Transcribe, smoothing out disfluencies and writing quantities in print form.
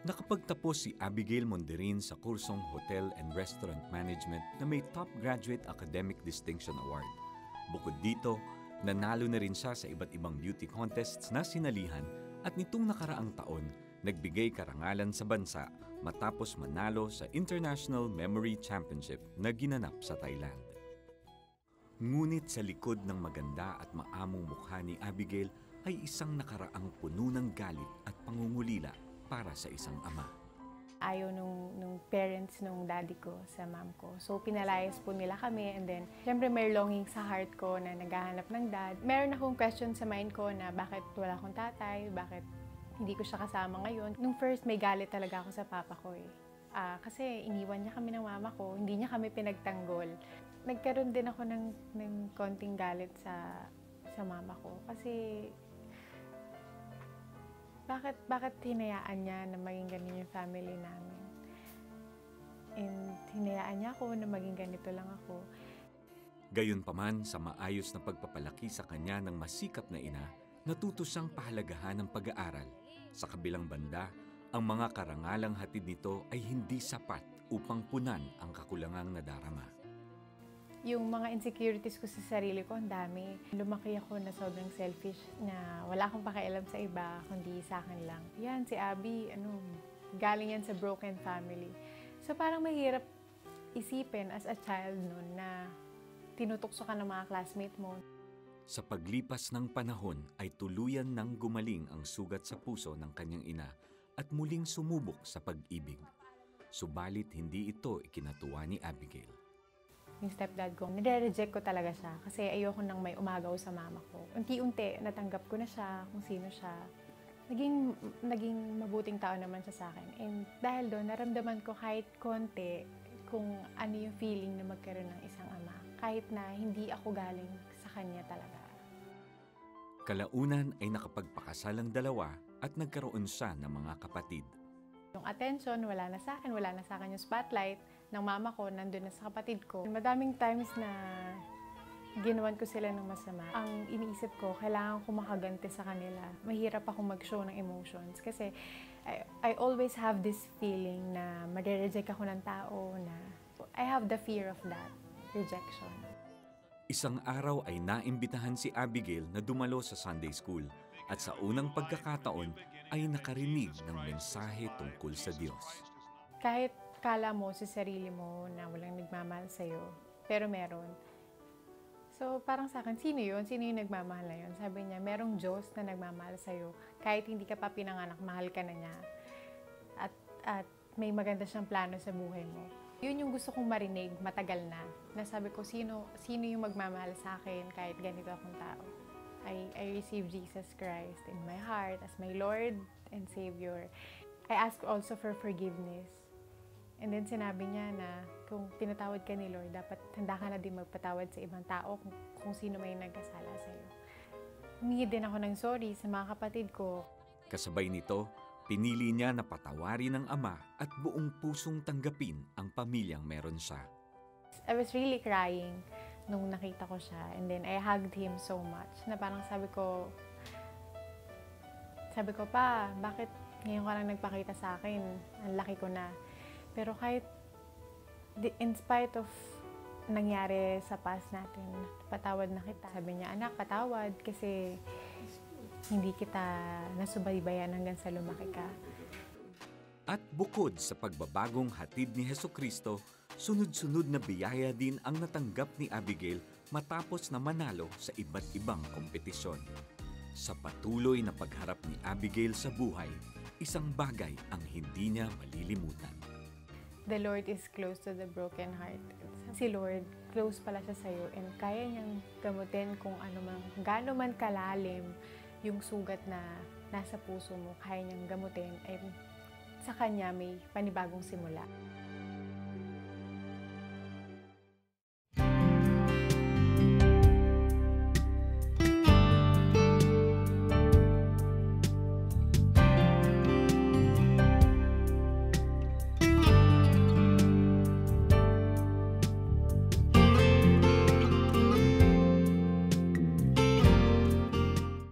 Nakapagtapos si Abigail Monderin sa kursong Hotel and Restaurant Management na may Top Graduate Academic Distinction Award. Bukod dito, nanalo na rin siya sa iba't ibang beauty contests na sinalihan at nitong nakaraang taon, nagbigay karangalan sa bansa matapos manalo sa International Memory Championship na ginanap sa Thailand. Ngunit sa likod ng maganda at maamong mukha ni Abigail ay isang nakaraang puno ng galit at pangungulila para sa isang ama. Ayaw nung parents nung daddy ko sa mom ko. So, pinalayas po nila kami and then, syempre may longing sa heart ko na naghahanap ng dad. Meron akong question sa mind ko na bakit wala akong tatay, bakit hindi ko siya kasama ngayon. Nung first, may galit talaga ako sa papa ko eh. Kasi iniwan niya kami ng mama ko, hindi niya kami pinagtanggol. Nagkaroon din ako ng konting galit sa mama ko kasi bakit hinayaan niya na maging ganun yung family namin? And hinayaan niya ako na maging ganito lang ako. Gayunpaman, sa maayos na pagpapalaki sa kanya ng masikap na ina, natuto siyang pahalagahan ng pag-aaral. Sa kabilang banda, ang mga karangalang hatid nito ay hindi sapat upang punan ang kakulangang nadarama. Yung mga insecurities ko sa sarili ko, ang dami. Lumaki ako na sobrang selfish, na wala akong pakialam sa iba, kundi sa akin lang. Yan, si Abby, galing yan sa broken family. So parang mahirap isipin as a child nun na tinutukso ka ng mga classmate mo. Sa paglipas ng panahon ay tuluyan nang gumaling ang sugat sa puso ng kanyang ina at muling sumubok sa pag-ibig. Subalit hindi ito ikinatuwa ni Abigail. Yung stepdad ko, nire-reject ko talaga siya kasi ayoko nang may umagaw sa mama ko. Unti-unti, natanggap ko na siya, kung sino siya. Naging mabuting tao naman siya sa akin. And dahil doon, naramdaman ko kahit konti kung ano yung feeling na magkaroon ng isang ama. Kahit na hindi ako galing sa kanya talaga. Kalaunan ay nakapagpakasal ang dalawa at nagkaroon siya ng mga kapatid. Yung attention, wala na sa akin yung spotlight ng mama ko, nandun na sa kapatid ko. Madaming times na ginawan ko sila ng masama. Ang iniisip ko, kailangan ko makaganti sa kanila. Mahirap akong mag-show ng emotions kasi I always have this feeling na marireject ako ng tao, na I have the fear of that rejection. Isang araw ay naimbitahan si Abigail na dumalo sa Sunday School at sa unang pagkakataon ay nakarinig ng mensahe tungkol sa Diyos. Kahit kala mo sa sarili mo na walang nagmamahal sa'yo, pero meron. So parang sa akin, sino yun? Sino yung nagmamahal na yun? Sabi niya, merong Diyos na nagmamahal sa'yo. Kahit hindi ka pa pinanganak, mahal ka na niya. At may maganda siyang plano sa buhay mo. Yun yung gusto kong marinig, matagal na. Nasabi ko, sino yung magmamahal sa akin kahit ganito akong tao. I received Jesus Christ in my heart as my Lord and Savior. I asked also for forgiveness. And then sinabi niya na kung pinatawad ka ni Lord, dapat handa ka na din magpatawad sa ibang tao kung sino may nagkasala sa'yo. Humingi din ako ng sorry sa mga kapatid ko. Kasabay nito, pinili niya na patawarin ng ama at buong pusong tanggapin ang pamilyang meron siya. I was really crying nung nakita ko siya. And then I hugged him so much na parang sabi ko, pa, bakit ngayon ka lang nagpakita sa akin? Ang laki ko na. Pero kahit in spite of nangyari sa past natin, patawad na kita. Sabi niya, anak, patawad kasi hindi kita nasubaybayan hanggang sa lumaki ka. At bukod sa pagbabagong hatid ni Hesukristo, sunod-sunod na biyaya din ang natanggap ni Abigail matapos na manalo sa iba't ibang kompetisyon. Sa patuloy na pagharap ni Abigail sa buhay, isang bagay ang hindi niya malilimutan. The Lord is close to the broken heart. Si Lord, close pala siya sa'yo and kaya niyang gamutin kung gaano man kalalim yung sugat na nasa puso mo, kaya niyang gamutin. And sa Kanya may panibagong simula.